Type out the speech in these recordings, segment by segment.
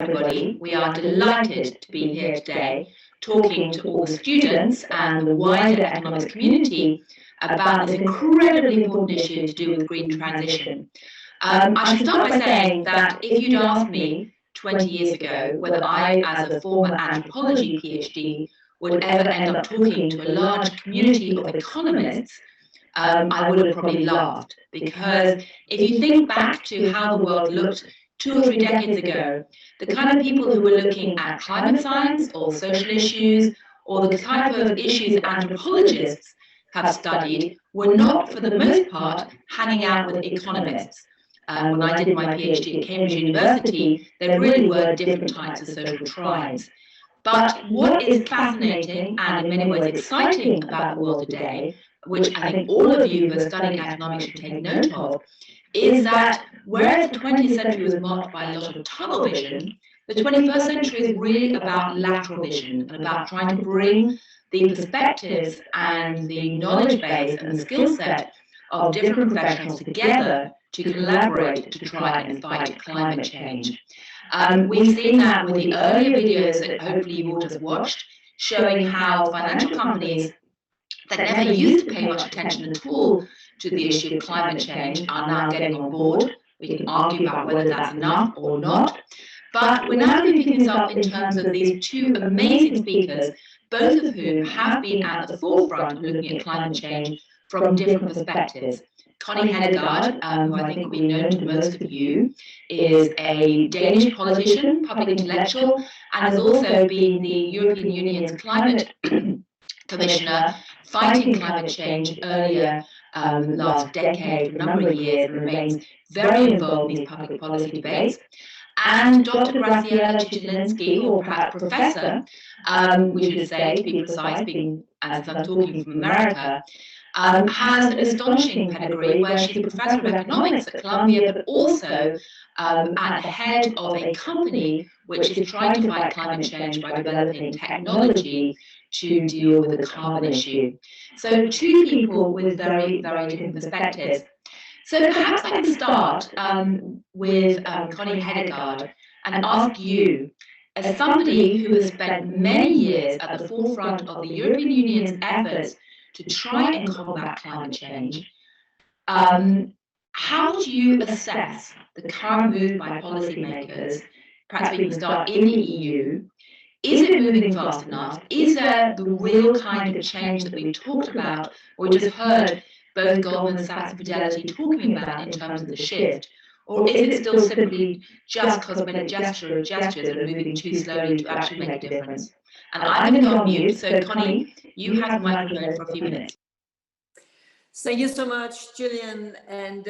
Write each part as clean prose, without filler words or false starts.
everybody. We are delighted to be here today talking to all the students and the wider economics community about this incredibly important issue to do with green transition. I should start by saying that if you'd asked me 20 years ago whether I, as a former anthropology PhD, would ever end up talking to a large community of economists, I would have probably laughed, because if you think back to how the world looked 2 or 3 decades ago, the kind of people who were looking at climate science or social issues or the type of issues anthropologists have studied were not, for the most part, hanging out with economists. When I did my PhD at Cambridge University, there really were different types of social tribes. But what is fascinating and in many ways exciting about the world today, which I think all of you who are studying economics should take note of, is that whereas the 20th century was marked by a lot of tunnel vision, the 21st century is really about lateral vision and about trying to bring the perspectives and the knowledge base and the skill set of different professionals together to collaborate to try and fight climate change. We've seen that with the earlier videos that hopefully you've all just watched, showing how financial companies that never used to pay much attention at all to the issue of climate change are now getting on board. We can argue about whether that's enough or not. But we're now picking this up in terms of these 2 amazing speakers, both of whom have been at the forefront of looking at climate change from different perspectives. Connie Hedegaard, who I think will be known to most of you, is a Danish politician, public intellectual, and has also been the European Union's climate commissioner fighting climate change earlier last decade for a number of years, and remains very involved in these public policy debates. And Dr. Graciela Ciccilinski, or perhaps Professor, we should say, to be precise, being as I'm talking from America, has an astonishing pedigree where she's a professor of economics at Columbia, but also at the head of a company which is trying to fight climate change by developing technology to deal with the carbon issue. So 2 people with very, very different perspectives. So perhaps I can start with Connie Hedegaard and ask you, as somebody who has spent many years at the forefront of the European Union's efforts to try and combat climate change, how do you assess the current move by policymakers? Perhaps we can start in the EU. Is it moving fast enough? Is there the real kind of change that we've talked about, or we just heard both Goldman Sachs and Fidelity talking about in terms of the shift? Or is it still simply just cosmetic gestures that are moving too slowly to actually make a difference? And I'm going to go on mute, so Connie, you have the microphone for a few minutes. Thank you so much, Gillian, and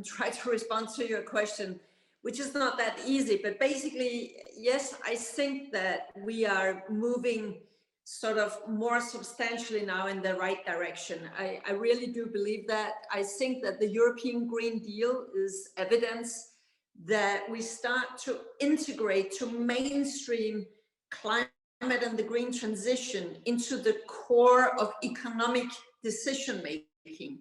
try to respond to your question, which is not that easy. But basically, yes, I think that we are moving sort of more substantially now in the right direction. I really do believe that. I think that the European Green Deal is evidence that we start to integrate, to mainstream climate and the green transition into the core of economic decision making,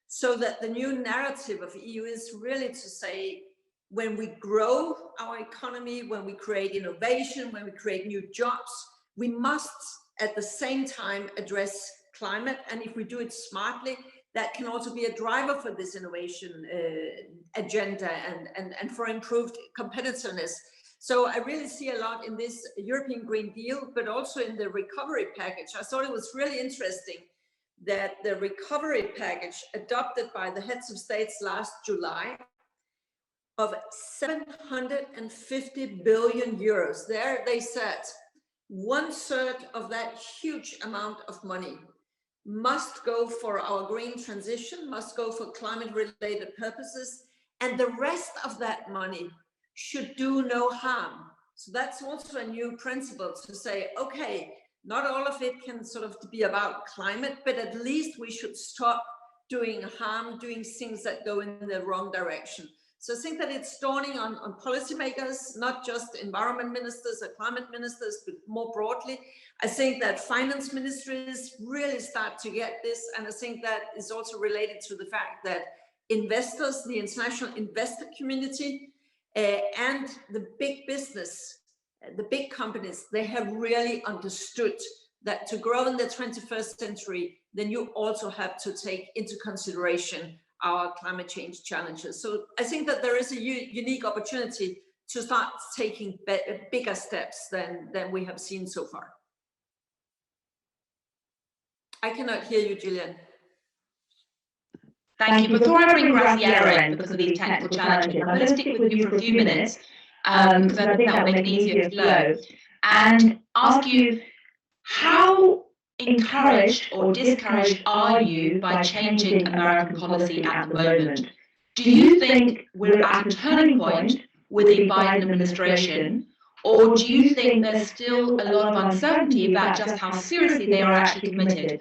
so that the new narrative of EU is really to say, when we grow our economy, when we create innovation, when we create new jobs, we must at the same time address climate. And if we do it smartly, that can also be a driver for this innovation agenda and for improved competitiveness. So I really see a lot in this European Green Deal, but also in the recovery package. I thought it was really interesting that the recovery package adopted by the heads of states last July of 750 billion euros. There they said 1/3 of that huge amount of money must go for our green transition, must go for climate related purposes, and the rest of that money should do no harm. So that's also a new principle to say, okay, not all of it can sort of be about climate, but at least we should stop doing harm, doing things that go in the wrong direction. So I think that it's dawning on policymakers, not just environment ministers or climate ministers, but more broadly. I think that finance ministries really start to get this. And I think that is also related to the fact that investors, the international investor community, and the big business, the big companies, they have really understood that to grow in the 21st century, then you also have to take into consideration our climate change challenges. So I think that there is a unique opportunity to start taking bigger steps than we have seen so far. I cannot hear you, Gillian. Thank you. Before I bring Graciela in, because of these technical challenges, I'm going to stick with you for a few minutes, because I think that will make an easier flow, and ask you, how encouraged or discouraged are you by changing American policy at the moment? Do you think we're at a turning point with the Biden administration, or do you think there's still a lot of uncertainty about just how seriously they are actually committed?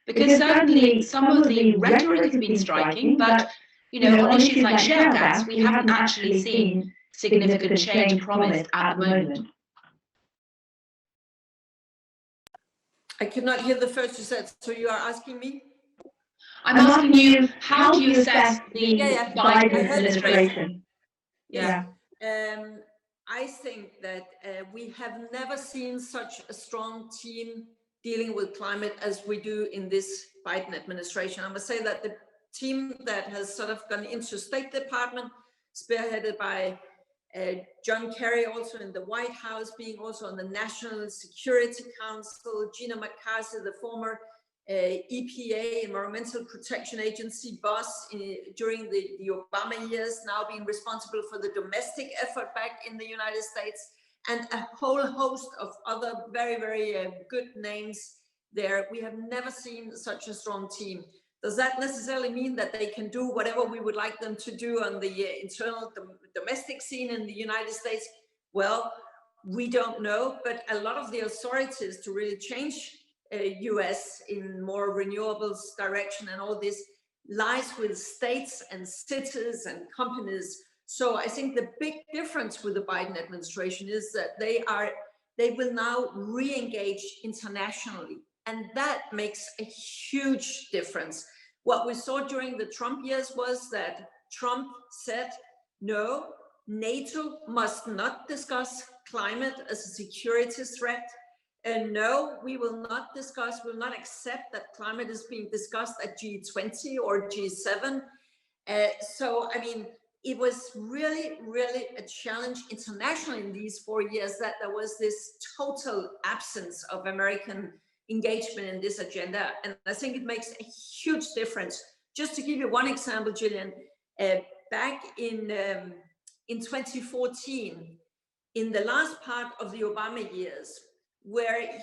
Because certainly some of the rhetoric has been striking, but on issues like shale gas, we haven't actually seen significant change promised at the moment. I could not hear the first you said, so you are asking me? I'm asking you, how do you assess the Biden administration? Yeah. I think that we have never seen such a strong team dealing with climate as we do in this Biden administration. I must say that the team that has sort of gone into State Department, spearheaded by John Kerry, also in the White House, being also on the National Security Council, Gina McCarthy, the former EPA, Environmental Protection Agency boss during the Obama years, now being responsible for the domestic effort back in the United States, and a whole host of other very, very good names there. We have never seen such a strong team. Does that necessarily mean that they can do whatever we would like them to do on the internal domestic scene in the United States? Well, we don't know, but a lot of the authorities to really change US in more renewables direction and all this lies with states and cities and companies. So I think the big difference with the Biden administration is that they will now re-engage internationally, and that makes a huge difference. What we saw during the Trump years was that Trump said, no, NATO must not discuss climate as a security threat. And no, we will not accept that climate is being discussed at G20 or G7. So, I mean, it was really, really a challenge internationally in these 4 years that there was this total absence of American engagement in this agenda. And I think it makes a huge difference. Just to give you one example, Gillian, back in 2014, in the last part of the Obama years, where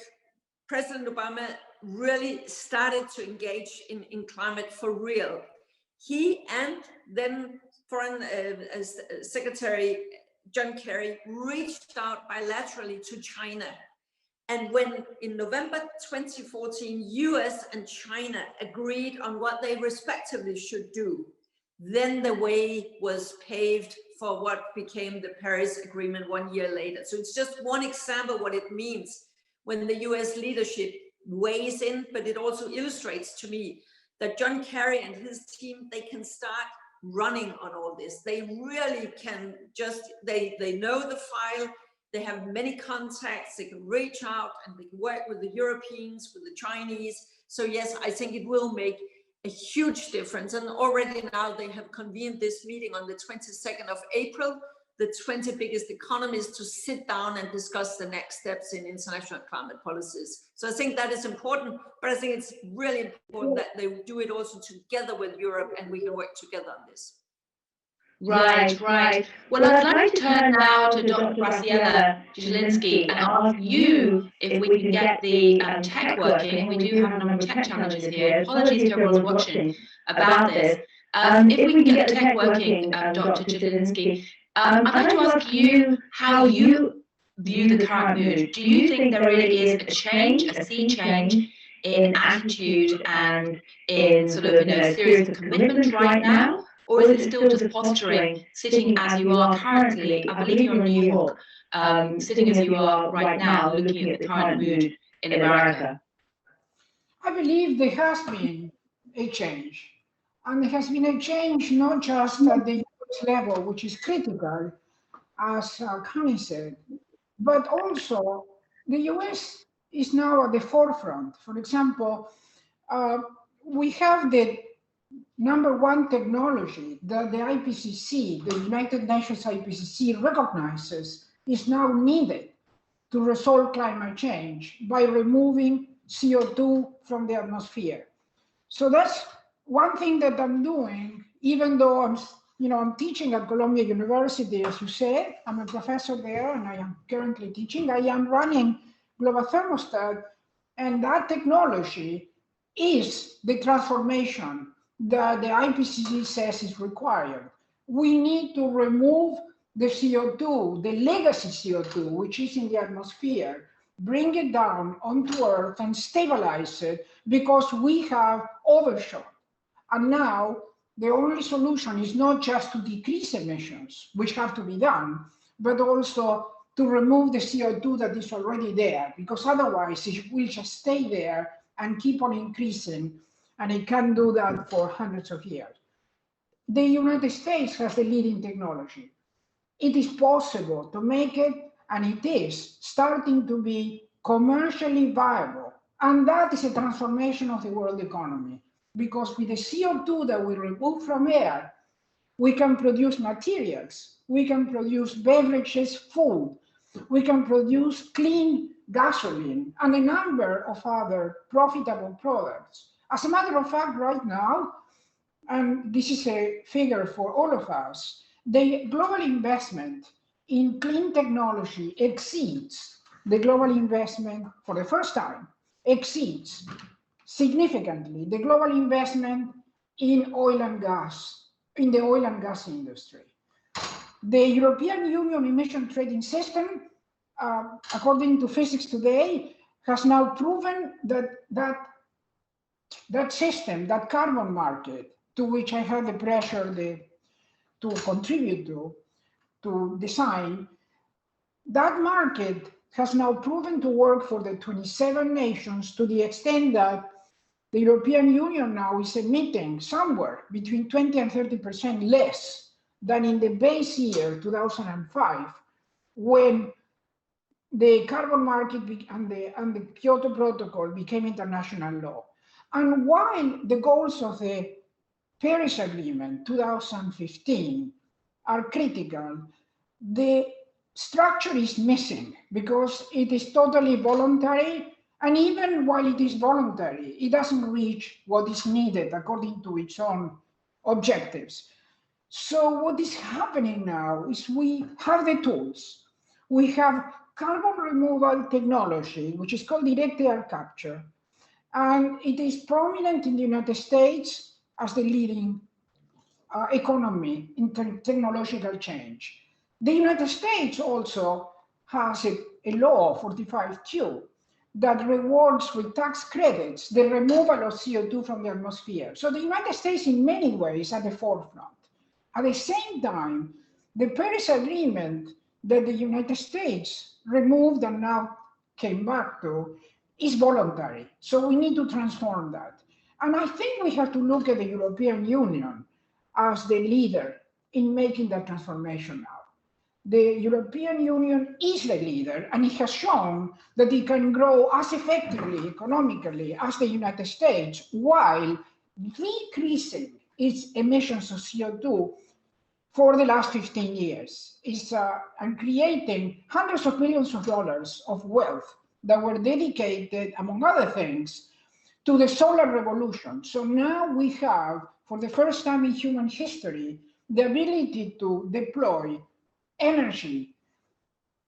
President Obama really started to engage in climate for real, he and then Foreign Secretary John Kerry reached out bilaterally to China. And when in November 2014, US and China agreed on what they respectively should do, then the way was paved for what became the Paris Agreement 1 year later. So it's just one example what it means when the US leadership weighs in, but it also illustrates to me that John Kerry and his team, they can start running on all this. They really can just, they know the file, they have many contacts, they can reach out and they can work with the Europeans, with the Chinese. So yes, I think it will make a huge difference. And already now they have convened this meeting on the 22nd of April, the 20 biggest economies to sit down and discuss the next steps in international climate policies. So I think that is important, but I think it's really important that they do it also together with Europe and we can work together on this. Right. Well, I'd like to turn now to Dr. Graciela Jasilinski and ask you if we can get the tech working. We do have a number of tech challenges here. Apologies to everyone watching about this. If we can get the tech working, Dr. Jasilinski, I'd like to ask you how you view the current mood. Do you think there really is a change, a sea change in attitude and in sort of, serious commitment right now? Or is it still just posturing, sitting as you are currently? I believe you're in New York, sitting as you are right now, looking at the current mood in America. I believe there has been a change. And there has been a change not just at the US level, which is critical, as Connie said, but also the US is now at the forefront. For example, we have the #1 technology that the IPCC, the United Nations IPCC, recognizes is now needed to resolve climate change by removing CO2 from the atmosphere. So that's one thing that I'm doing, even though I'm teaching at Columbia University, as you said. I'm a professor there, and I am currently teaching. I am running Global Thermostat, and that technology is the transformation that the IPCC says is required. We need to remove the CO2, the legacy CO2, which is in the atmosphere, bring it down onto Earth and stabilize it, because we have overshot. And now the only solution is not just to decrease emissions, which have to be done, but also to remove the CO2 that is already there, because otherwise it will just stay there and keep on increasing, and it can do that for hundreds of years. The United States has the leading technology. It is possible to make it, and it is starting to be commercially viable. And that is a transformation of the world economy, because with the CO2 that we remove from air, we can produce materials, we can produce beverages, food, we can produce clean gasoline, and a number of other profitable products. As a matter of fact, right now, and this is a figure for all of us, the global investment in clean technology exceeds the global investment, for the first time, exceeds significantly the global investment in oil and gas, in the oil and gas industry. The European Union emission trading system, according to Physics Today, has now proven that system, that carbon market, to which I had the pleasure to contribute to design, that market has now proven to work for the 27 nations, to the extent that the European Union now is emitting somewhere between 20 and 30% less than in the base year 2005, when the carbon market and the Kyoto Protocol became international law. And while the goals of the Paris Agreement 2015 are critical, the structure is missing, because it is totally voluntary, and even while it is voluntary, it doesn't reach what is needed according to its own objectives. So what is happening now is we have the tools. We have carbon removal technology, which is called direct air capture, and it is prominent in the United States as the leading economy in technological change. The United States also has a law, 45Q, that rewards with tax credits the removal of CO2 from the atmosphere. So the United States, in many ways, at the forefront. At the same time, the Paris Agreement that the United States removed and now came back to is voluntary. So we need to transform that. And I think we have to look at the European Union as the leader in making that transformation now. The European Union is the leader, and it has shown that it can grow as effectively economically as the United States, while decreasing its emissions of CO2 for the last 15 years. And creating hundreds of millions of dollars of wealth that were dedicated, among other things, to the solar revolution. So now we have, for the first time in human history, the ability to deploy energy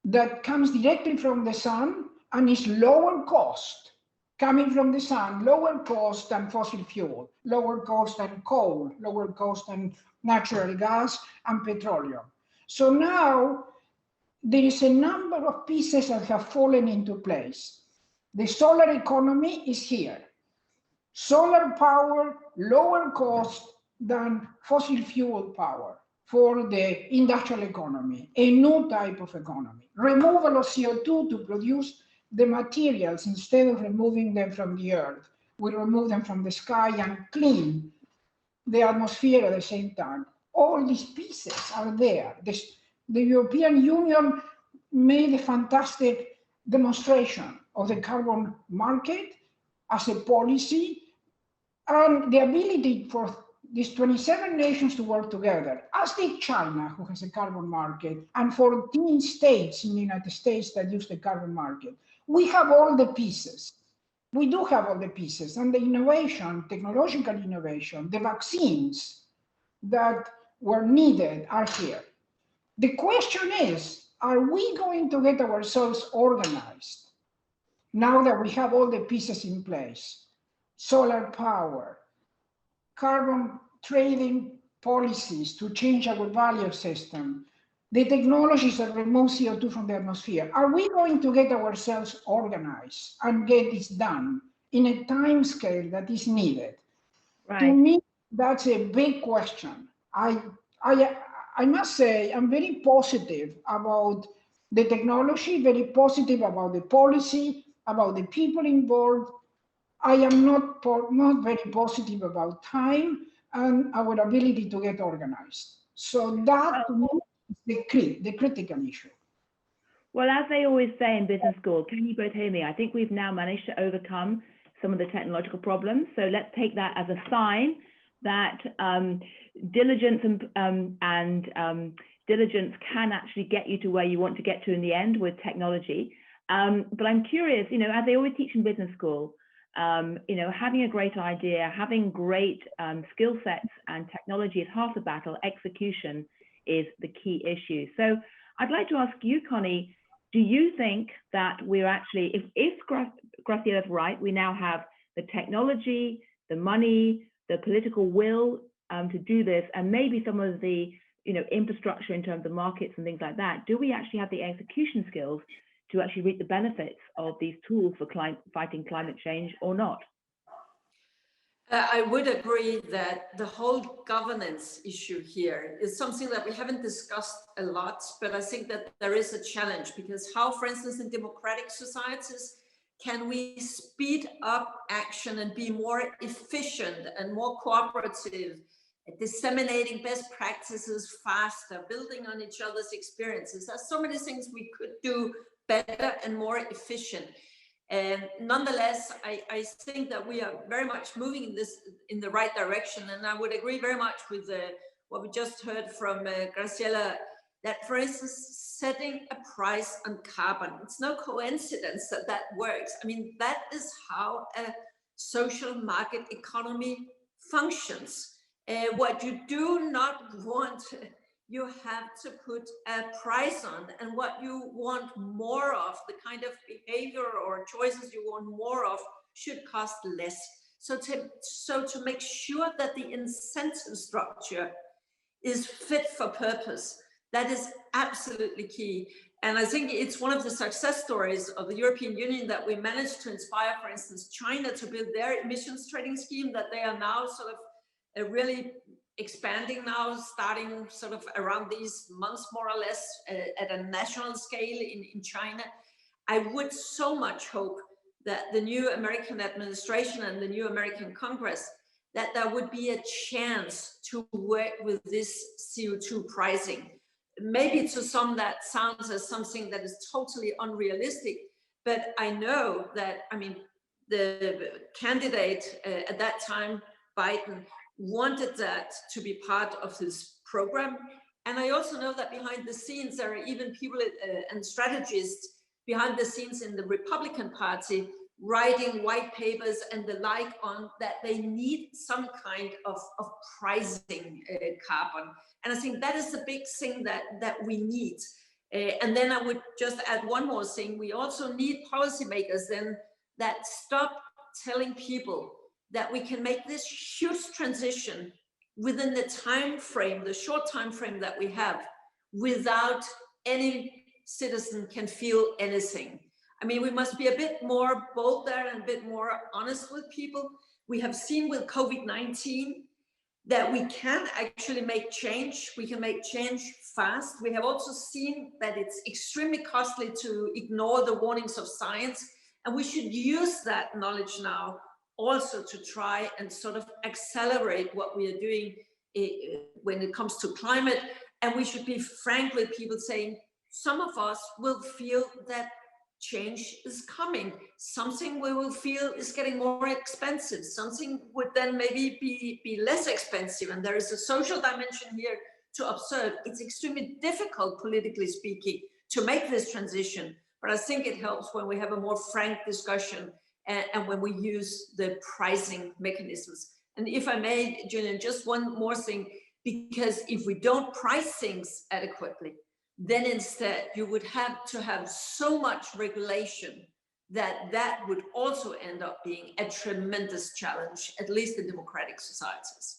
that comes directly from the sun and is lower cost, coming from the sun, lower cost than fossil fuel, lower cost than coal, lower cost than natural gas and petroleum. So now there is a number of pieces that have fallen into place. The solar economy is here. Solar power, lower cost than fossil fuel power for the industrial economy, a new type of economy. Removal of CO2 to produce the materials instead of removing them from the earth. We remove them from the sky and clean the atmosphere at the same time. All these pieces are there. the European Union made a fantastic demonstration of the carbon market as a policy and the ability for these 27 nations to work together, as did China, who has a carbon market, and 14 states in the United States that use the carbon market. We have all the pieces. We do have all the pieces, and the innovation, technological innovation, the vaccines that were needed are here. The question is, are we going to get ourselves organized now that we have all the pieces in place? Solar power, carbon trading policies to change our value system, the technologies that remove CO2 from the atmosphere. Are we going to get ourselves organized and get this done in a time scale that is needed? Right. To me, that's a big question. I must say, I'm very positive about the technology, very positive about the policy, about the people involved. I am not very positive about time and our ability to get organized. So that to me is the critical issue. Well, as they always say in business school, can you both hear me? I think we've now managed to overcome some of the technological problems. So let's take that as a sign that diligence diligence can actually get you to where you want to get to in the end with technology. But I'm curious, you know, as they always teach in business school, you know, having a great idea, having great skill sets and technology is half the battle, execution is the key issue. So I'd like to ask you, Connie, do you think that we're actually, if Graciella's right, we now have the technology, the money, the political will to do this, and maybe some of the, you know, infrastructure in terms of markets and things like that, do we actually have the execution skills to actually reap the benefits of these tools for fighting climate change or not? I would agree that the whole governance issue here is something that we haven't discussed a lot, but I think that there is a challenge, because how, for instance, in democratic societies, can we speed up action and be more efficient and more cooperative, disseminating best practices faster, building on each other's experiences? There's so many things we could do better and more efficient. And nonetheless, I think that we are very much moving in the right direction. And I would agree very much with what we just heard from Graciela, that, for instance, setting a price on carbon, it's no coincidence that that works. I mean, that is how a social market economy functions. What you do not want, you have to put a price on, and what you want more of, the kind of behavior or choices you want more of, should cost less. So to make sure that the incentive structure is fit for purpose, that is absolutely key. And I think it's one of the success stories of the European Union that we managed to inspire, for instance, China to build their emissions trading scheme, that they are now sort of really expanding now, starting sort of around these months, more or less, at a national scale in China. I would so much hope that the new American administration and the new American Congress, that there would be a chance to work with this CO2 pricing. Maybe to some that sounds as something that is totally unrealistic, but I know that, I mean, the candidate at that time, Biden, wanted that to be part of his program. And I also know that behind the scenes, there are even people and strategists behind the scenes in the Republican Party writing white papers and the like on that they need some kind of pricing carbon. And I think that is the big thing that we need. And then I would just add one more thing. We also need policymakers then that stop telling people that we can make this huge transition within the time frame, the short time frame that we have, without any citizen can feel anything. I mean, we must be a bit more bold there and a bit more honest with people. We have seen with COVID-19 that we can actually make change. We can make change fast. We have also seen that it's extremely costly to ignore the warnings of science. And we should use that knowledge now also to try and sort of accelerate what we are doing when it comes to climate. And we should be frank with people saying, some of us will feel that change is coming. Something we will feel is getting more expensive. Something would then maybe be less expensive. And there is a social dimension here to observe. It's extremely difficult, politically speaking, to make this transition. But I think it helps when we have a more frank discussion and when we use the pricing mechanisms. And if I may, Julian, just one more thing, because if we don't price things adequately, then instead you would have to have so much regulation that would also end up being a tremendous challenge, at least in democratic societies.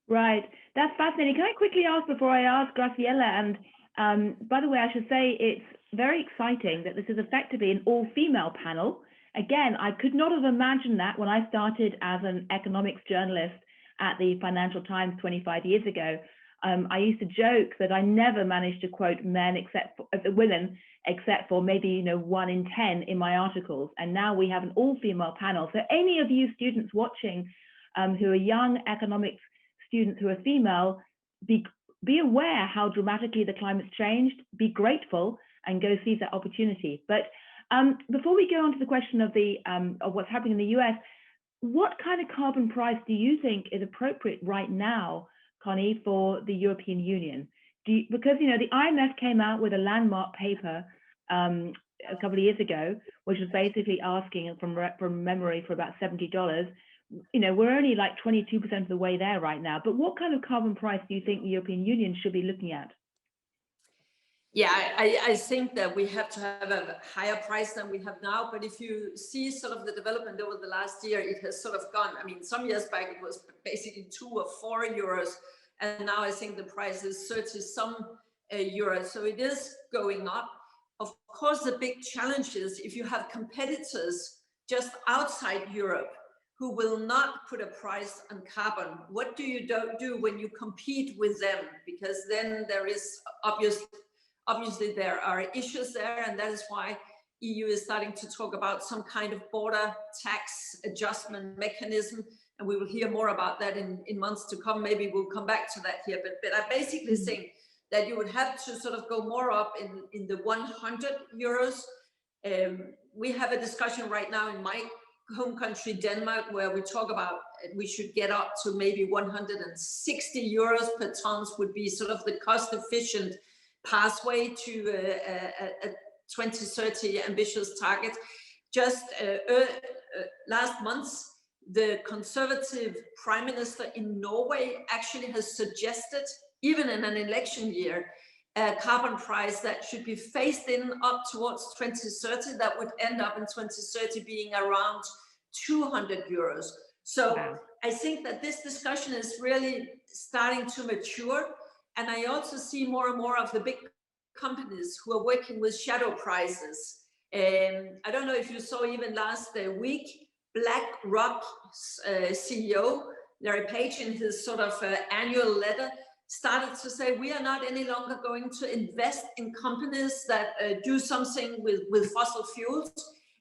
Right, that's fascinating. Can I quickly ask before I ask Graciela, and by the way, I should say it's very exciting that this is effectively an all-female panel. Again, I could not have imagined that when I started as an economics journalist at the Financial Times 25 years ago. I used to joke that I never managed to quote men except for women, except for maybe 1 in 10 in my articles. And now we have an all-female panel. So any of you students watching who are young economics students who are female, be aware how dramatically the climate's changed. Be grateful and go seize that opportunity. But before we go on to the question of what's happening in the US, what kind of carbon price do you think is appropriate right now, Connie, for the European Union? Because the IMF came out with a landmark paper a couple of years ago, which was basically asking from memory for about $70. We're only like 22% of the way there right now. But what kind of carbon price do you think the European Union should be looking at? Yeah, I think that we have to have a higher price than we have now. But if you see sort of the development over the last year, it has sort of gone. I mean, some years back, it was basically 2 or 4 euros. And now I think the price is 30 some euros. So it is going up. Of course, the big challenge is if you have competitors just outside Europe who will not put a price on carbon, what do you do when you compete with them? Because then there is obviously there are issues there, and that is why EU is starting to talk about some kind of border tax adjustment mechanism, and we will hear more about that in months to come. Maybe we'll come back to that here, but I basically think that you would have to sort of go more up in the 100 euros. We have a discussion right now in my home country, Denmark, where we talk about we should get up to maybe 160 euros per tons would be sort of the cost efficient pathway to a 2030 ambitious target. Just last month, the Conservative Prime Minister in Norway actually has suggested, even in an election year, a carbon price that should be phased in up towards 2030 that would end up in 2030 being around 200 euros. So wow. I think that this discussion is really starting to mature. And I also see more and more of the big companies who are working with shadow prices. I don't know if you saw even last week, BlackRock's CEO, Larry Page, in his sort of annual letter, started to say, we are not any longer going to invest in companies that do something with fossil fuels,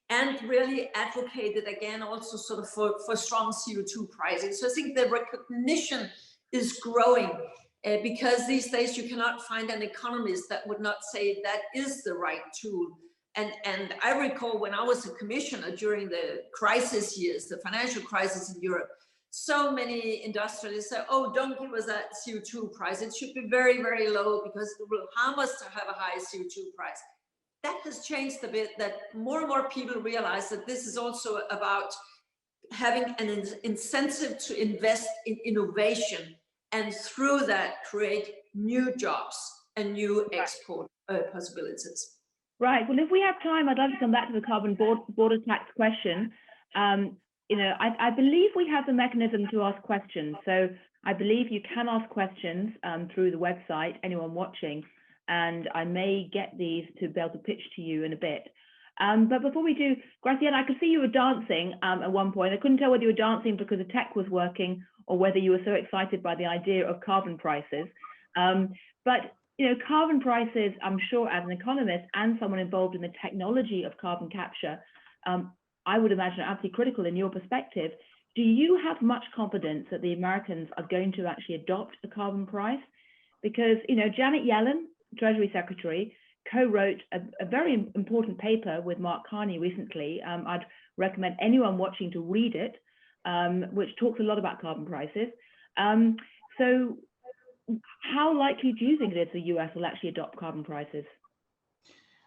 and really advocated again also sort of for strong CO2 pricing. So I think the recognition is growing. Because these days you cannot find an economist that would not say that is the right tool. And I recall when I was a commissioner during the crisis years, the financial crisis in Europe, so many industrialists said, oh, don't give us that CO2 price. It should be very, very low because it will harm us to have a high CO2 price. That has changed a bit, that more and more people realize that this is also about having an incentive to invest in innovation, and through that create new jobs and new export possibilities. Right. Well, if we have time, I'd love to come back to the carbon border tax question. I believe we have the mechanism to ask questions. So I believe you can ask questions through the website, anyone watching, and I may get these to be able to pitch to you in a bit. But before we do, Graciela, I could see you were dancing at one point. I couldn't tell whether you were dancing because the tech was working or whether you were so excited by the idea of carbon prices. But carbon prices, I'm sure as an economist and someone involved in the technology of carbon capture, I would imagine are absolutely critical in your perspective. Do you have much confidence that the Americans are going to actually adopt a carbon price? because, you know, Janet Yellen, Treasury Secretary, co-wrote a very important paper with Mark Carney recently. I'd recommend anyone watching to read it, which talks a lot about carbon prices. So how likely do you think it is the US will actually adopt carbon prices?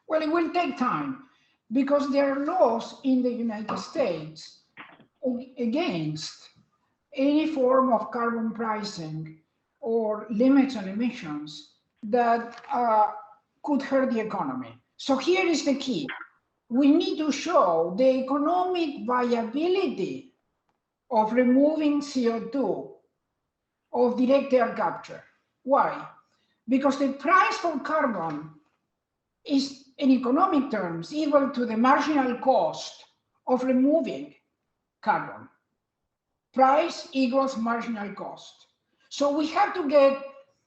Well, it will take time because there are laws in the United States against any form of carbon pricing or limits on emissions that could hurt the economy. So here is the key. We need to show the economic viability of removing CO2, of direct air capture. Why? Because the price for carbon is, in economic terms, equal to the marginal cost of removing carbon. Price equals marginal cost. So we have to get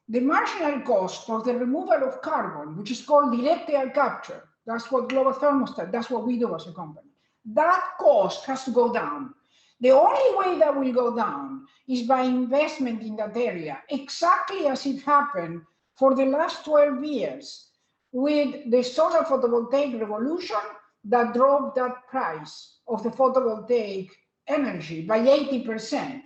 the marginal cost of the removal of carbon, which is called direct air capture. That's what global thermostat, that's what we do as a company. That cost has to go down. The only way that will go down is by investment in that area, exactly as it happened for the last 12 years with the solar photovoltaic revolution that drove that price of the photovoltaic energy by 80%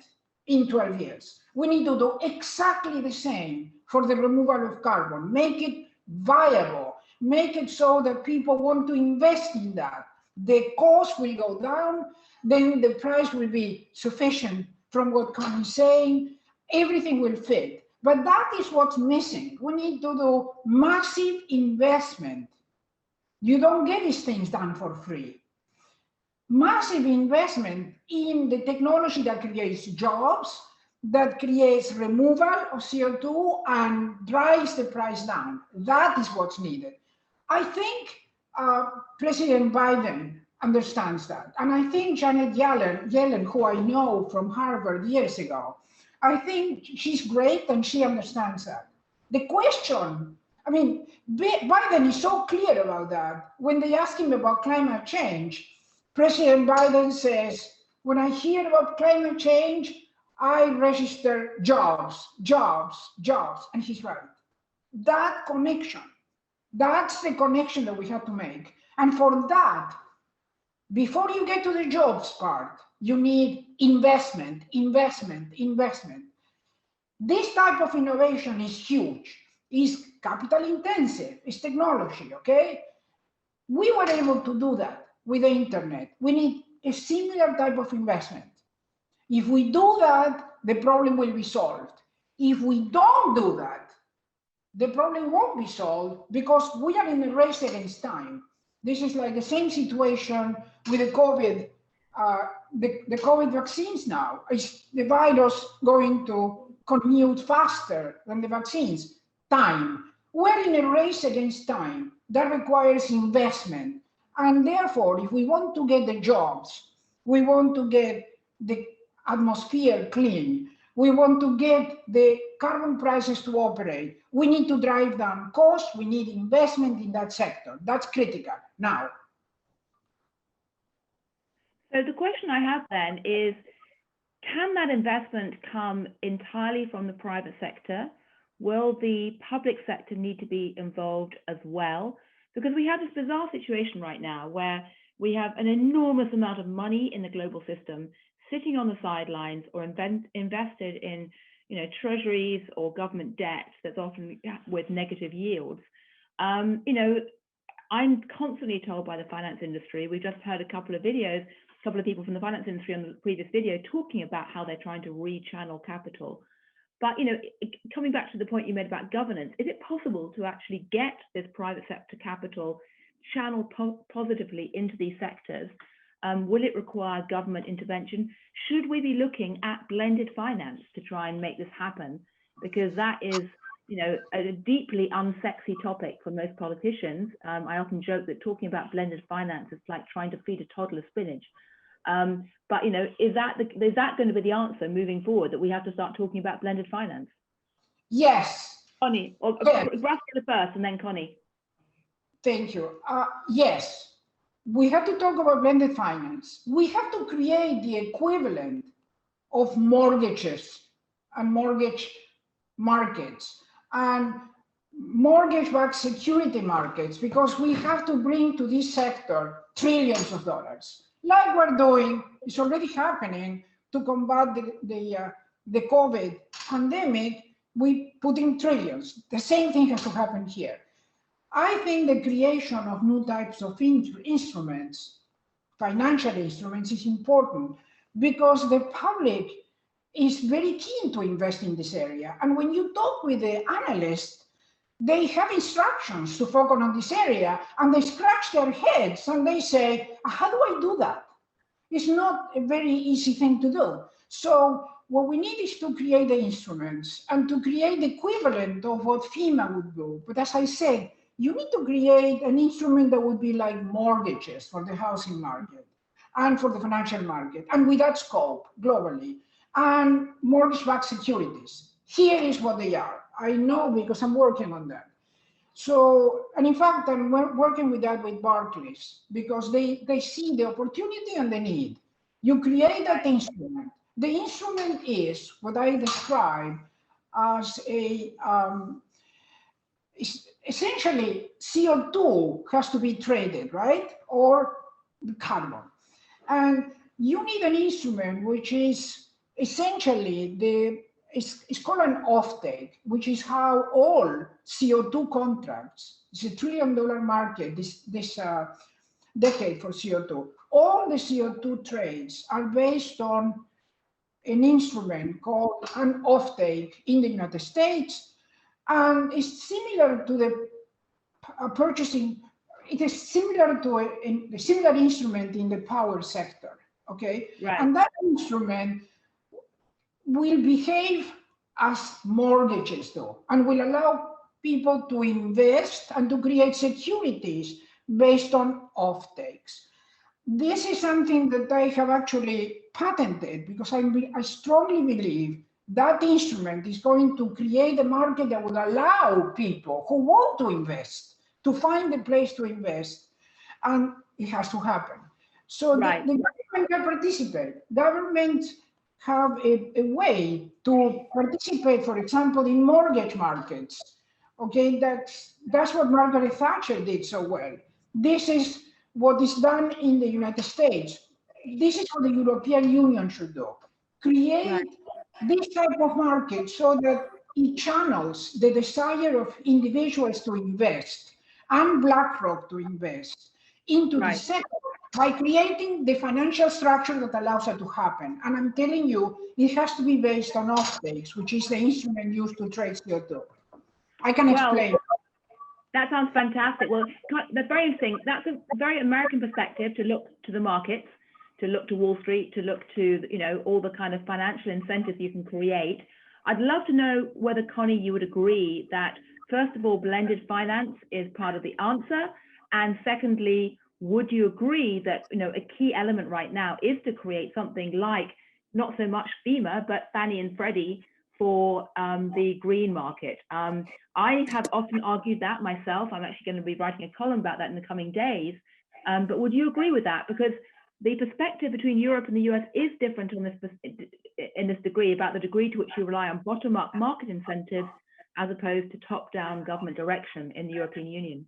in 12 years. We need to do exactly the same for the removal of carbon, make it viable, make it so that people want to invest in that. The cost will go down, then the price will be sufficient from what Connie is saying, everything will fit. But that is what's missing. We need to do massive investment. You don't get these things done for free. Massive investment in the technology that creates jobs, that creates removal of CO2 and drives the price down. That is what's needed. I think President Biden understands that. And I think Janet Yellen, who I know from Harvard years ago, I think she's great and she understands that. The question, I mean, Biden is so clear about that. When they ask him about climate change, President Biden says, when I hear about climate change, I register jobs, jobs, jobs. And he's right. That connection, that's the connection that we have to make. And for that, before you get to the jobs part, you need investment, investment, investment. This type of innovation is huge, is capital intensive, is technology, okay? We were able to do that with the internet. We need a similar type of investment. If we do that, the problem will be solved. If we don't do that, the problem won't be solved because we are in a race against time. This is like the same situation with the COVID, the COVID vaccines now. Is the virus going to commute faster than the vaccines? Time. We're in a race against time. That requires investment. And therefore, if we want to get the jobs, we want to get the atmosphere clean, we want to get the carbon prices to operate, we need to drive down costs, we need investment in that sector. That's critical now. So the question I have then is, can that investment come entirely from the private sector? Will the public sector need to be involved as well? Because we have this bizarre situation right now where we have an enormous amount of money in the global system sitting on the sidelines or invested in, you know, treasuries or government debt that's often with negative yields. You know, I'm constantly told by the finance industry, we just heard a couple of people from the finance industry on the previous video talking about how they're trying to rechannel capital. But, you know, coming back to the point you made about governance, is it possible to actually get this private sector capital channeled positively into these sectors? Will it require government intervention? Should we be looking at blended finance to try and make this happen? Because that is, you know, a deeply unsexy topic for most politicians. I often joke that talking about blended finance is like trying to feed a toddler spinach. But, you know, is that going to be the answer moving forward, that we have to start talking about blended finance? Yes. Connie, or yes. Graciela first and then Connie. Thank you. Yes, we have to talk about blended finance. We have to create the equivalent of mortgages and mortgage markets and mortgage-backed security markets, because we have to bring to this sector trillions of dollars. Like we're doing, it's already happening to combat the COVID pandemic. We put in trillions. The same thing has to happen here. I think the creation of new types of instruments, financial instruments, is important because the public is very keen to invest in this area. And when you talk with the analysts, they have instructions to focus on this area, and they scratch their heads and they say, how do I do that? It's not a very easy thing to do. So what we need is to create the instruments and to create the equivalent of what FEMA would do. But as I said, you need to create an instrument that would be like mortgages for the housing market and for the financial market, and with that scope globally, and mortgage-backed securities. Here is what they are. I know because I'm working on that. So, and in fact, I'm working with that with Barclays, because they see the opportunity and the need. You create that instrument. The instrument is what I describe as a, essentially CO2 has to be traded, right? Or carbon. And you need an instrument which is essentially it's called an offtake, which is how all CO2 contracts, it's $1 trillion market this decade for CO2. All the CO2 trades are based on an instrument called an offtake in the United States, and it's similar to the purchasing. It is similar to a similar instrument in the power sector. Okay, right. And that instrument will behave as mortgages though, and will allow people to invest and to create securities based on offtakes. This is something that I have actually patented, because I strongly believe that instrument is going to create a market that will allow people who want to invest to find a place to invest, and it has to happen. So right. the government can participate. Governments have a way to participate, for example, in mortgage markets. Okay, that's what Margaret Thatcher did so well. This is what is done in the United States. This is what the European Union should do. Create this type of market so that it channels the desire of individuals to invest and BlackRock to invest into the sector by creating the financial structure that allows it to happen. And I'm telling you, it has to be based on offtakes, which is the instrument used to trade CO2. I can explain. That sounds fantastic. Well, that's very interesting. That's a very American perspective, to look to the markets, to look to Wall Street, to look to, you know, all the kind of financial incentives you can create. I'd love to know whether, Connie, you would agree that, first of all, blended finance is part of the answer, and secondly, would you agree that, you know, a key element right now is to create something like, not so much FEMA, but Fannie and Freddie for the green market? I have often argued that myself. I'm actually going to be writing a column about that in the coming days. But would you agree with that? Because the perspective between Europe and the US is different on this, in this degree, about the degree to which you rely on bottom-up market incentives as opposed to top-down government direction in the European Union.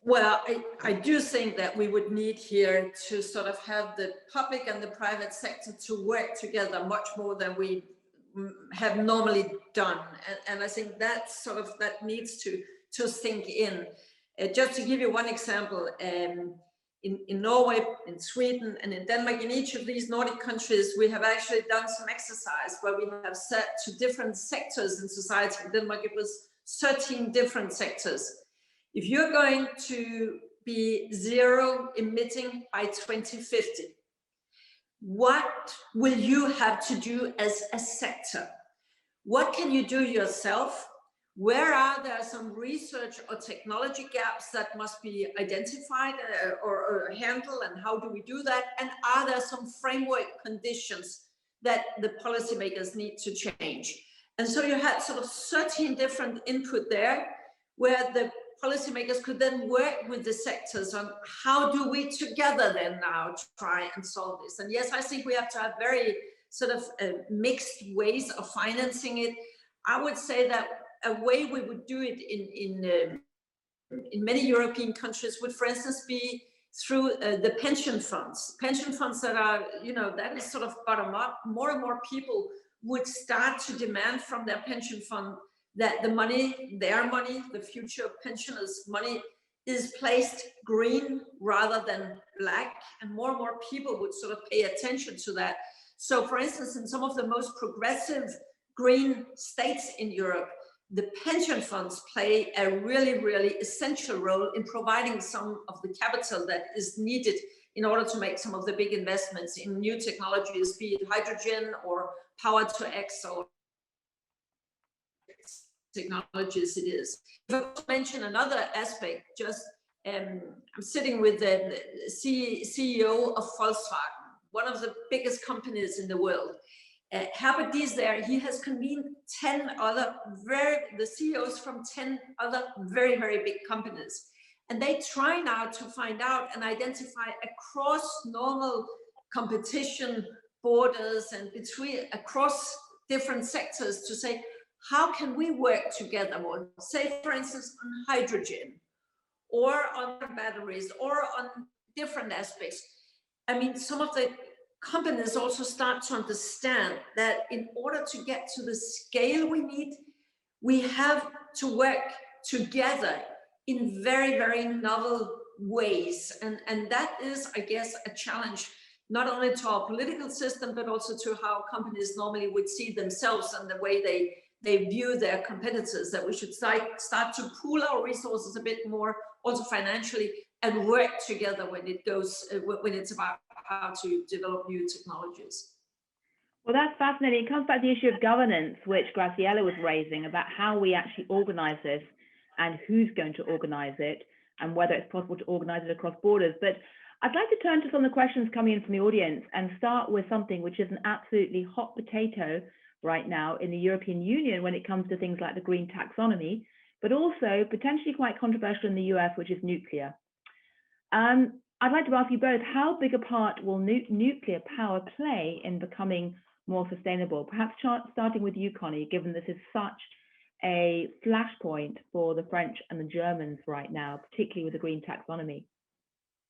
Well, I do think that we would need here to sort of have the public and the private sector to work together much more than we have normally done. And I think that sort of, that needs to sink in. Just to give you one example, in Norway, in Sweden, and in Denmark, in each of these Nordic countries, we have actually done some exercise where we have set to different sectors in society. In Denmark, it was 13 different sectors. If you're going to be zero emitting by 2050, what will you have to do as a sector? What can you do yourself? Where are there some research or technology gaps that must be identified or handled, and how do we do that? And are there some framework conditions that the policymakers need to change? And so you had sort of 13 different input there, where the policymakers could then work with the sectors on how do we together then now try and solve this. And yes, I think we have to have very sort of mixed ways of financing it. I would say that a way we would do it in many European countries would, for instance, be through the pension funds that are, that is sort of bottom up. More and more people would start to demand from their pension fund that the money, their money, the future pensioners' money, is placed green rather than black, and more people would sort of pay attention to that. So, for instance, in some of the most progressive green states in Europe, the pension funds play a really, really essential role in providing some of the capital that is needed in order to make some of the big investments in new technologies, be it hydrogen or power to X or technologies it is. If I mention another aspect, I'm sitting with the CEO of Volkswagen, one of the biggest companies in the world. Herbert Dies there, he has convened 10 other the CEOs from 10 other very, very big companies. And they try now to find out and identify across normal competition borders and across different sectors to say, how can we work together more? Say, for instance, on hydrogen or on batteries or on different aspects. I mean, some of the companies also start to understand that in order to get to the scale we need, we have to work together in very, very novel ways. And that is, I guess, a challenge, not only to our political system, but also to how companies normally would see themselves and the way they view their competitors, that we should start to pool our resources a bit more, also financially, and work together when it's about how to develop new technologies. Well, that's fascinating. It comes back to the issue of governance, which Graciela was raising, about how we actually organize this and who's going to organize it and whether it's possible to organize it across borders. But I'd like to turn to some of the questions coming in from the audience and start with something which is an absolutely hot potato right now in the European Union when it comes to things like the green taxonomy, but also potentially quite controversial in the US, which is nuclear. I'd like to ask you both, how big a part will nuclear power play in becoming more sustainable? Perhaps starting with you, Connie, given this is such a flashpoint for the French and the Germans right now, particularly with the green taxonomy.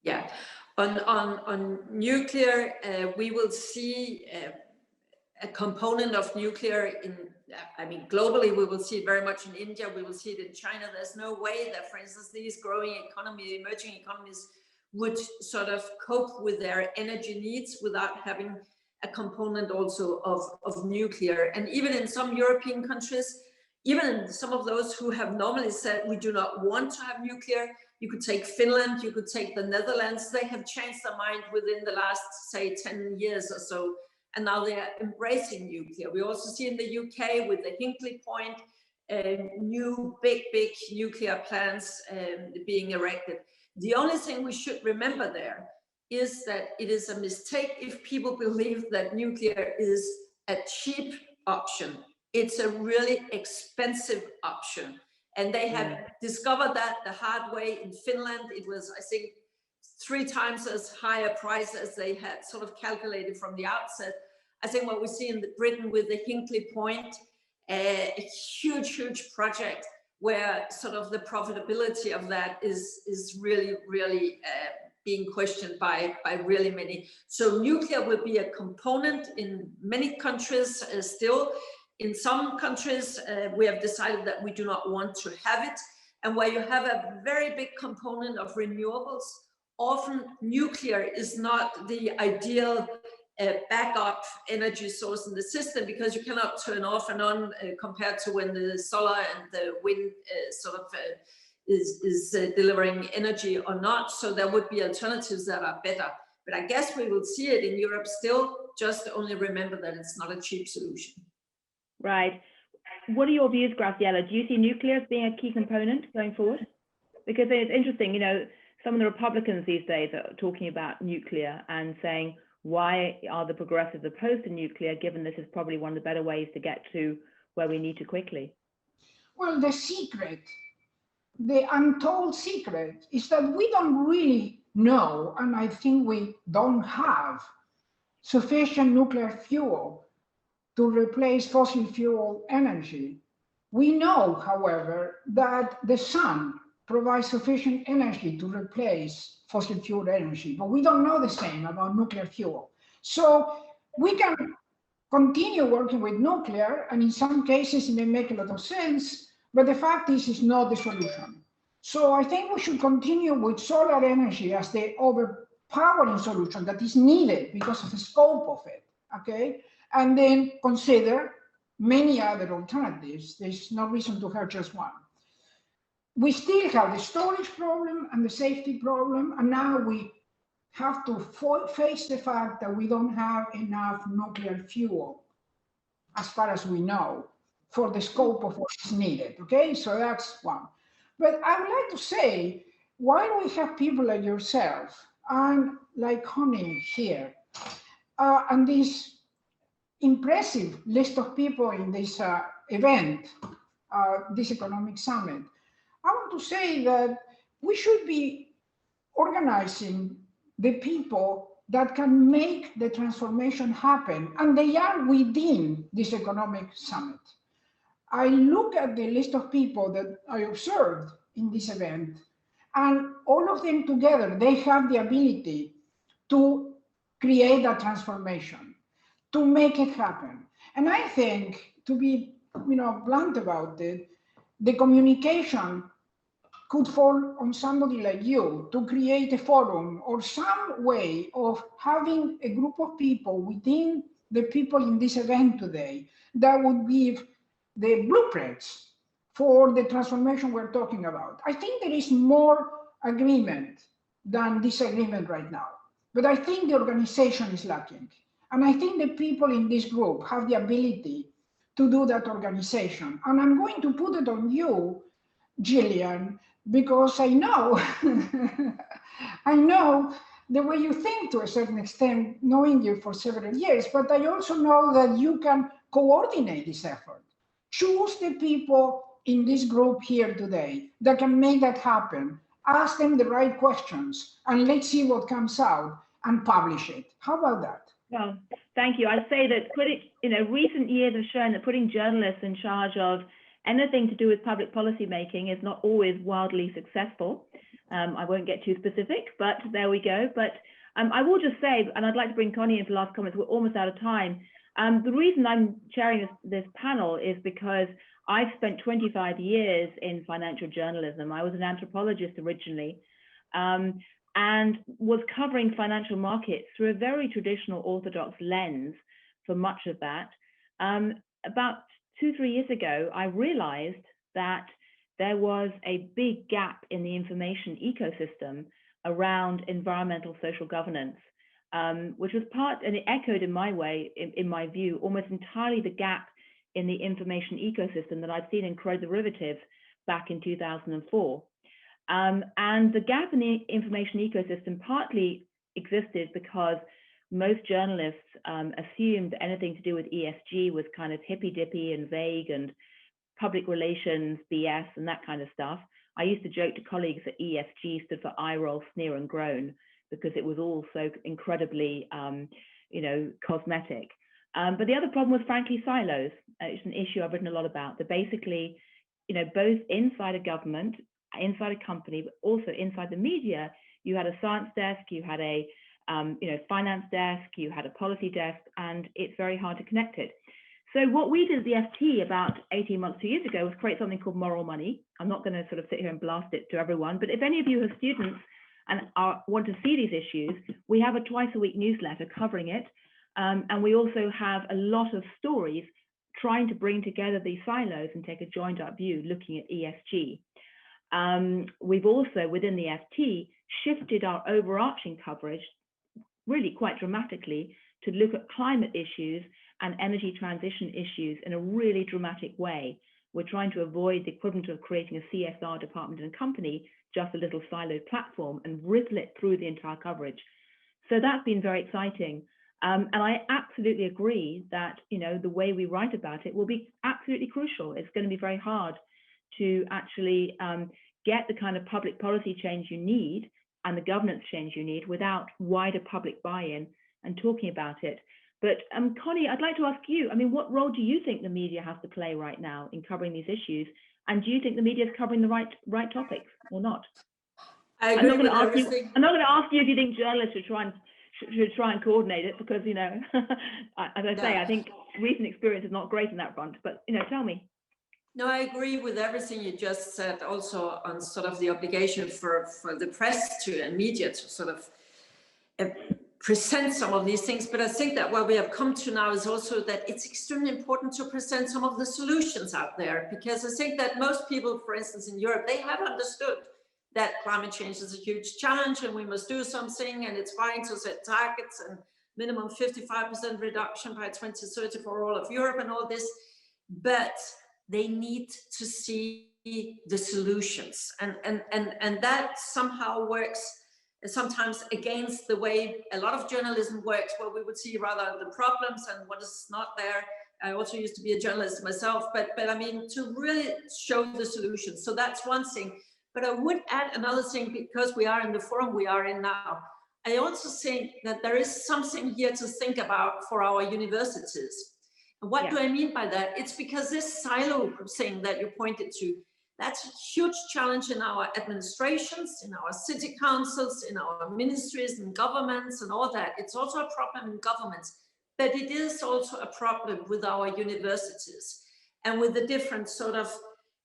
Yeah, on nuclear, we will see a component of nuclear globally. We will see it very much in India. We will see it in China. There's no way that, for instance, these growing economies, emerging economies, would sort of cope with their energy needs without having a component also of nuclear. And even in some European countries, even in some of those who have normally said we do not want to have nuclear, you could take Finland, you could take the Netherlands, they have changed their mind within the last, say, 10 years or so, and now they are embracing nuclear. We also see in the UK with the Hinkley Point, new big nuclear plants being erected. The only thing we should remember there is that it is a mistake if people believe that nuclear is a cheap option. It's a really expensive option. And they have discovered that the hard way in Finland. It was, I think, 3 times as high a price as they had sort of calculated from the outset. I think what we see in Britain with the Hinkley Point, a huge project where sort of the profitability of that is really being questioned by really many. So nuclear will be a component in many countries still. In some countries, we have decided that we do not want to have it. And where you have a very big component of renewables, often nuclear is not the ideal backup energy source in the system, because you cannot turn off and on compared to when the solar and the wind is delivering energy or not. So there would be alternatives that are better. But I guess we will see it in Europe still, just only remember that it's not a cheap solution. Right. What are your views, Graciela? Do you see nuclear as being a key component going forward? Because it's interesting, you know, some of the Republicans these days are talking about nuclear and saying, why are the progressives opposed to nuclear, given this is probably one of the better ways to get to where we need to quickly? Well, the untold secret is that we don't really know, and I think we don't have sufficient nuclear fuel to replace fossil fuel energy We know, however, that the sun provides sufficient energy to replace fossil fuel energy, but we don't know the same about nuclear fuel. So we can continue working with nuclear, and in some cases it may make a lot of sense, but the fact is it's not the solution. So I think we should continue with solar energy as the overpowering solution that is needed because of the scope of it, okay? And then consider many other alternatives. There's no reason to have just one. We still have the storage problem and the safety problem, and now we have to face the fact that we don't have enough nuclear fuel, as far as we know, for the scope of what is needed, okay? So that's one. But I would like to say, while we have people like yourself and like Connie here, and this impressive list of people in this event, this economic summit, I want to say that we should be organizing the people that can make the transformation happen, and they are within this economic summit. I look at the list of people that I observed in this event, and all of them together, they have the ability to create that transformation, to make it happen. And I think, to be blunt about it, the communication could fall on somebody like you to create a forum or some way of having a group of people within the people in this event today that would give the blueprints for the transformation we're talking about. I think there is more agreement than disagreement right now, but I think the organization is lacking. And I think the people in this group have the ability to do that organization. And I'm going to put it on you, Gillian, because I know, I know the way you think to a certain extent, knowing you for several years, but I also know that you can coordinate this effort. Choose the people in this group here today that can make that happen. Ask them the right questions, and let's see what comes out and publish it. How about that? Well, thank you. I'd say that recent years have shown that putting journalists in charge of anything to do with public policy making is not always wildly successful. I won't get too specific, but there we go. But I will just say, and I'd like to bring Connie in for last comments, we're almost out of time. The reason I'm chairing this panel is because I've spent 25 years in financial journalism. I was an anthropologist originally, and was covering financial markets through a very traditional orthodox lens for much of that. About 2-3 years ago, I realized that there was a big gap in the information ecosystem around environmental social governance, which was part, and it echoed in my way, in my view, almost entirely the gap in the information ecosystem that I'd seen in credit derivatives back in 2004. And the gap in the information ecosystem partly existed because most journalists assumed that anything to do with ESG was kind of hippy-dippy and vague and public relations, BS, and that kind of stuff. I used to joke to colleagues that ESG stood for eye roll, sneer, and groan, because it was all so incredibly, cosmetic. But the other problem was, frankly, silos. It's an issue I've written a lot about. That basically, both inside a government, inside a company, but also inside the media, you had a science desk, you had a finance desk, you had a policy desk, and it's very hard to connect it. So what we did at the FT about 18 months, 2 years ago, was create something called Moral Money. I'm not going to sort of sit here and blast it to everyone, but if any of you have students and want to see these issues, we have a twice-a-week newsletter covering it. And we also have a lot of stories trying to bring together these silos and take a joined-up view looking at ESG. We've also, within the FT, shifted our overarching coverage really quite dramatically to look at climate issues and energy transition issues in a really dramatic way. We're trying to avoid the equivalent of creating a CSR department in a company, just a little siloed platform, and ripple it through the entire coverage. So that's been very exciting. And I absolutely agree that, the way we write about it will be absolutely crucial. It's going to be very hard to actually get the kind of public policy change you need and the governance change you need without wider public buy-in and talking about it. But Connie, I'd like to ask you, I mean, what role do you think the media has to play right now in covering these issues? And do you think the media is covering the right topics or not? I agree with everything. I'm not going to ask you if you think journalists should try and coordinate it, because, you know, as I say, I think recent experience is not great on that front. But, you know, tell me. No, I agree with everything you just said, also on sort of the obligation for the press and media to sort of present some of these things. But I think that what we have come to now is also that it's extremely important to present some of the solutions out there, because I think that most people, for instance, in Europe, they have understood that climate change is a huge challenge and we must do something, and it's fine to set targets and minimum 55% reduction by 2030 for all of Europe and all this, but they need to see the solutions, and that somehow works sometimes against the way a lot of journalism works, where we would see rather the problems and what is not there. I also used to be a journalist myself, but I mean, to really show the solutions. So that's one thing. But I would add another thing, because we are in the forum we are in now. I also think that there is something here to think about for our universities. And what do I mean by that? It's because this silo thing that you pointed to, that's a huge challenge in our administrations, in our city councils, in our ministries and governments and all that. It's also a problem in governments, but it is also a problem with our universities and with the different sort of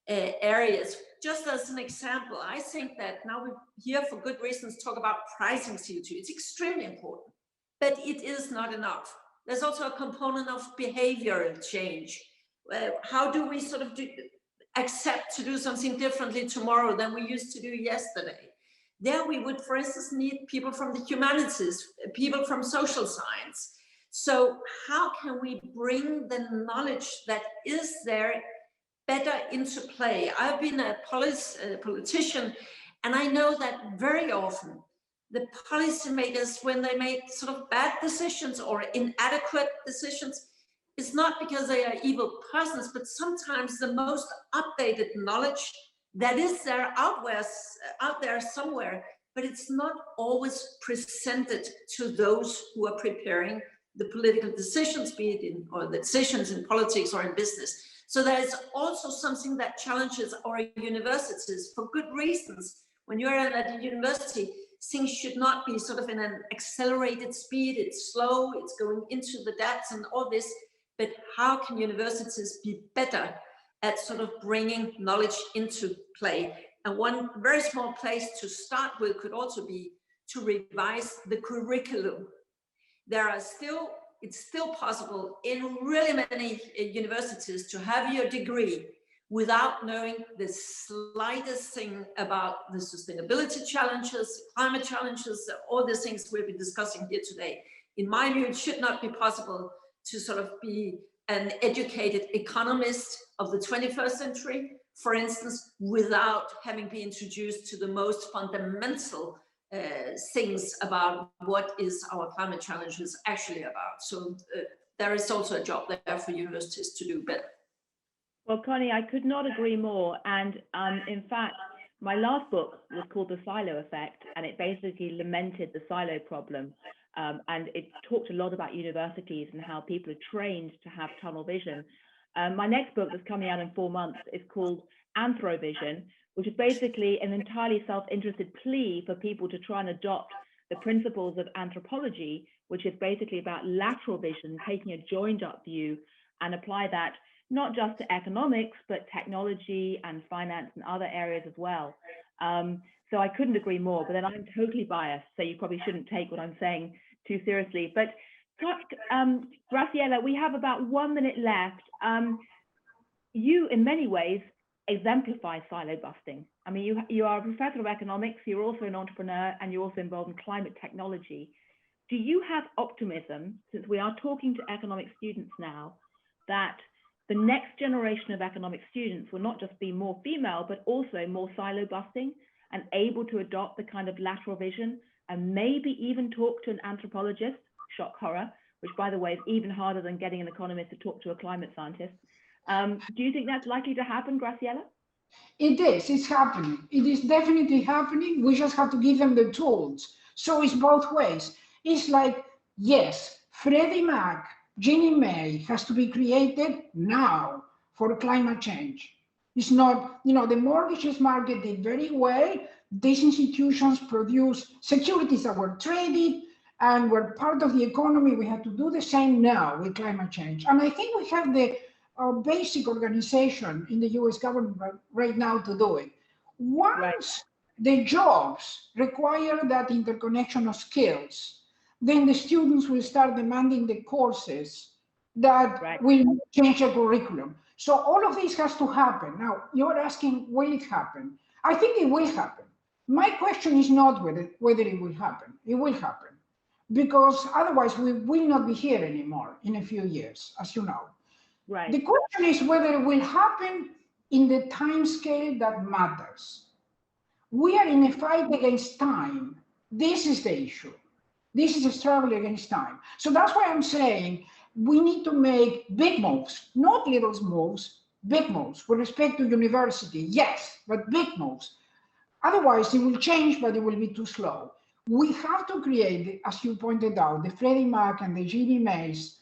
areas. Just as an example, I think that now we here for good reasons talk about pricing CO2. It's extremely important, but it is not enough. There's also a component of behavioral change. How do we sort of accept to do something differently tomorrow than we used to do yesterday? There we would, for instance, need people from the humanities, people from social science. So how can we bring the knowledge that is there better into play? I've been a politician, and I know that very often the policymakers, when they make sort of bad decisions or inadequate decisions, it's not because they are evil persons, but sometimes the most updated knowledge that is there out there somewhere, but it's not always presented to those who are preparing the political decisions, be it or the decisions in politics or in business. So there is also something that challenges our universities for good reasons. When you're at a university, things should not be sort of in an accelerated speed. It's slow, it's going into the depths and all this. But how can universities be better at sort of bringing knowledge into play? And one very small place to start with could also be to revise the curriculum. It's still possible in really many universities to have your degree without knowing the slightest thing about the sustainability challenges, climate challenges, all the things we've been discussing here today. In my view, it should not be possible to sort of be an educated economist of the 21st century, for instance, without having been introduced to the most fundamental things about what is our climate challenges actually about. So there is also a job there for universities to do better. Well, Connie, I could not agree more. And in fact, my last book was called The Silo Effect, and it basically lamented the silo problem. And it talked a lot about universities and how people are trained to have tunnel vision. My next book that's coming out in 4 months is called Anthrovision, which is basically an entirely self-interested plea for people to try and adopt the principles of anthropology, which is basically about lateral vision, taking a joined up view and apply that not just to economics, but technology and finance and other areas as well. So I couldn't agree more, but then I'm totally biased, so you probably shouldn't take what I'm saying too seriously. But Graciela, we have about 1 minute left. You, in many ways, exemplify silo busting. I mean, you are a professor of economics, you're also an entrepreneur, and you're also involved in climate technology. Do you have optimism, since we are talking to economic students now, that the next generation of economic students will not just be more female, but also more silo busting and able to adopt the kind of lateral vision and maybe even talk to an anthropologist, shock horror, which by the way is even harder than getting an economist to talk to a climate scientist. Do you think that's likely to happen, Graciela? It is, it's happening. It is definitely happening. We just have to give them the tools. So it's both ways. It's like, yes, Freddie Mac, Ginnie Mae has to be created now for climate change. It's not, the mortgages market did very well. These institutions produce securities that were traded and were part of the economy. We have to do the same now with climate change. And I think we have the basic organization in the US government right now to do it. Once the jobs require that interconnection of skills, then the students will start demanding the courses that will change the curriculum. So all of this has to happen. Now, you're asking, will it happen? I think it will happen. My question is not whether it will happen. It will happen. Because otherwise we will not be here anymore in a few years, as you know. Right. The question is whether it will happen in the time scale that matters. We are in a fight against time. This is the issue. This is a struggle against time. So that's why I'm saying we need to make big moves, not little moves, big moves with respect to university, yes, but big moves. Otherwise, it will change, but it will be too slow. We have to create, as you pointed out, the Freddie Mac and the Ginnie Mae's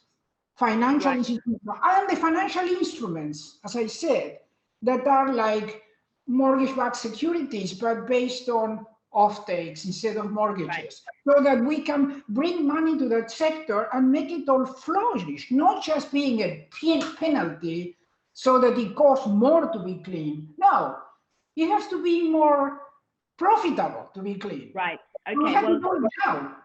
financial institutions and the financial instruments, as I said, that are like mortgage-backed securities, but based on offtakes instead of mortgages, so that we can bring money to that sector and make it all flourish, not just being a penalty so that it costs more to be clean. No, it has to be more profitable to be clean. Right. Okay. We have to do it now.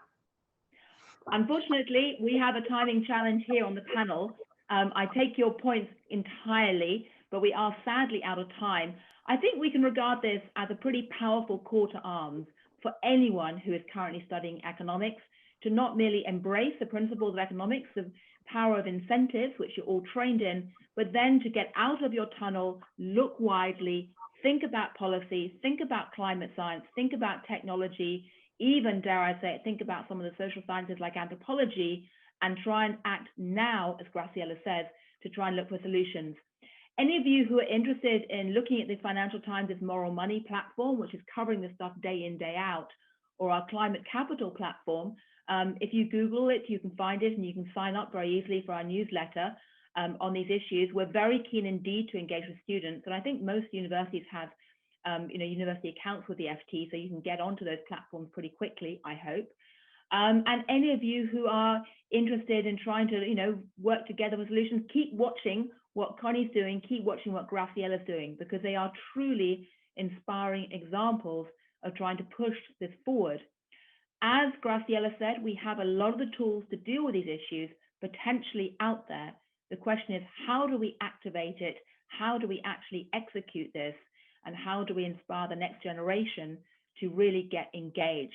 Unfortunately, we have a timing challenge here on the panel. I take your points entirely, but we are sadly out of time. I think we can regard this as a pretty powerful call to arms for anyone who is currently studying economics, to not merely embrace the principles of economics, the power of incentives, which you're all trained in, but then to get out of your tunnel, look widely, think about policy, think about climate science, think about technology, even, dare I say it, think about some of the social sciences like anthropology, and try and act now, as Graciela says, to try and look for solutions. Any of you who are interested in looking at the Financial Times' Moral Money platform, which is covering this stuff day in, day out, or our Climate Capital platform, if you Google it, you can find it and you can sign up very easily for our newsletter on these issues. We're very keen indeed to engage with students, and I think most universities have university accounts with the FT, so you can get onto those platforms pretty quickly, I hope. And any of you who are interested in trying to, work together with solutions, keep watching what Connie's doing, keep watching what Graciela's doing, because they are truly inspiring examples of trying to push this forward. As Graciela said, we have a lot of the tools to deal with these issues potentially out there. The question is, how do we activate it? How do we actually execute this? And how do we inspire the next generation to really get engaged?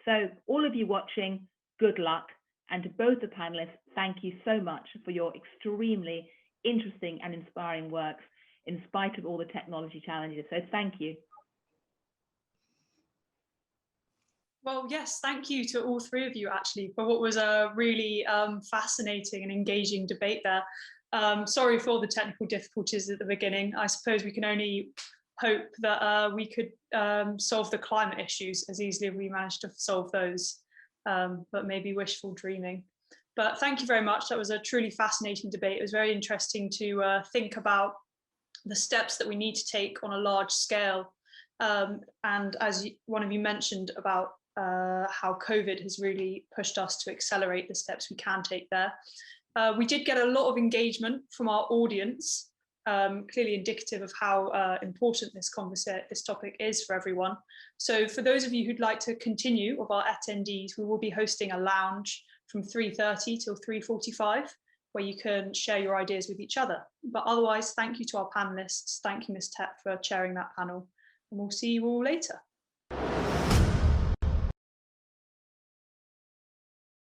So all of you watching, good luck. And to both the panelists, thank you so much for your extremely interesting and inspiring works in spite of all the technology challenges. So thank you. Well, yes, thank you to all three of you actually for what was a really fascinating and engaging debate there. Sorry for all the technical difficulties at the beginning. I suppose we can only hope that we could solve the climate issues as easily as we managed to solve those, but maybe wishful dreaming. But thank you very much. That was a truly fascinating debate. It was very interesting to think about the steps that we need to take on a large scale. And as one of you mentioned about how COVID has really pushed us to accelerate the steps we can take there. We did get a lot of engagement from our audience, clearly indicative of how important this topic is for everyone. So for those of you who'd like to continue, of our attendees, we will be hosting a lounge from 3:30 till 3:45, where you can share your ideas with each other. But otherwise, thank you to our panelists. Thank you, Ms. Tepp, for chairing that panel. And we'll see you all later.